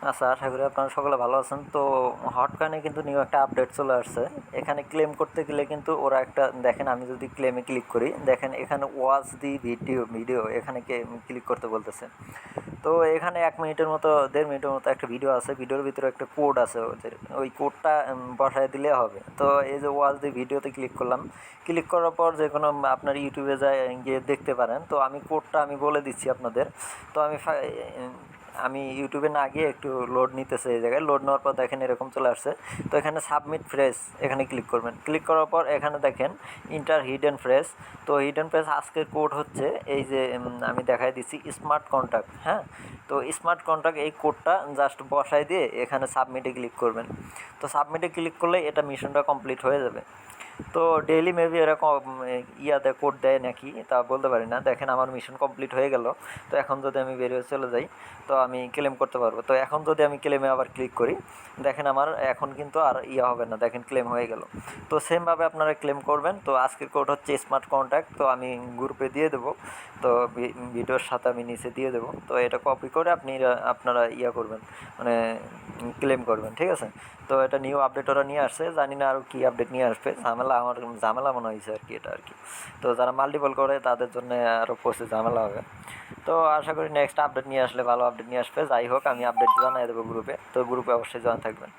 আচ্ছা, আশা করি আপনারা সকলে ভালো আছেন। তো হটকয়েনে কিন্তু নিউ একটা আপডেট চলে আসছে। এখানে ক্লেম করতে গেলে কিন্তু ওরা একটা দেখেন, আমি যদি ক্লেমে ক্লিক করি, দেখেন এখানে ওয়াচ দি ভিডিও এখানে ক্লিক করতে বলতেছে। তো এখানে 1 মিনিটের মতো 1.5 মিনিটের মতো একটা ভিডিও আছে। ভিডিওর ভিতরে একটা কোড আছে ওদের, ওই কোডটা বসায় দিলে হবে। তো এই যে ওয়াচ দি ভিডিওতে ক্লিক করলাম। ক্লিক করার পর যে কোনো আপনার ইউটিউবে যায় গিয়ে দেখতে পারেন। তো আমি কোডটা আমি বলে দিচ্ছি আপনাদের। তো আমি ইউটিউবে না গিয়ে একটু লোড নিতেছে, এই জায়গায় লোড নেওয়ার পর দেখেন এরকম চলে আসছে। তো এখানে সাবমিট ফ্রেজ এখানে ক্লিক করবেন। ক্লিক করার পর এখানে দেখেন ইন্টার হিডেন ফ্রেজ। তো হিডেন ফ্রেজ আজকের কোড হচ্ছে এই যে আমি দেখাই দিচ্ছি স্মার্ট কন্ট্যাক্ট। হ্যাঁ, তো স্মার্ট কন্ট্যাক্ট এই কোডটা জাস্ট বসাই দিয়ে এখানে সাবমিটে ক্লিক করবেন। তো সাবমিটে ক্লিক করলে এটা মিশনটা কমপ্লিট হয়ে যাবে। তো ডেইলি মেবি এরকম ইয়াতে কোড দেয় নাকি তা বলতে পারি না। দেখেন আমার মিশন কমপ্লিট হয়ে গেল। তো এখন যদি আমি বেরিয়ে চলে যাই, তো আমি ক্লেম করতে পারবো। তো এখন যদি আমি ক্লেমে আবার ক্লিক করি, দেখেন আমার এখন কিন্তু আর হবে না, দেখেন ক্লেম হয়ে গেল। তো সেমভাবে আপনারা ক্লেম করবেন। তো আজকের কোড হচ্ছে স্মার্ট কন্ট্যাক্ট। তো আমি গ্রুপে দিয়ে দেবো। তো ভিডিওর সাথে আমি নিচে দিয়ে দেবো। তো এটা কপি করে আপনারা করবেন, মানে ক্লেম করবেন, ঠিক আছে। তো এটা নিউ আপডেট ওরা নিয়ে আসছে, জানি না আরও কী আপডেট নিয়ে আসবে। আমার ঝামেলা মনে হয়েছে আর কি, এটা আর কি। তো যারা মাল্টিপল করে তাদের জন্য আরও প্রচুর ঝামেলা হবে। তো আশা করি নেক্সট আপডেট নিয়ে আসলে ভালো আপডেট নিয়ে আসবে। যাই হোক, আমি আপডেট জানাই দেবো গ্রুপে। তো গ্রুপে অবশ্যই জয়েন থাকবেন।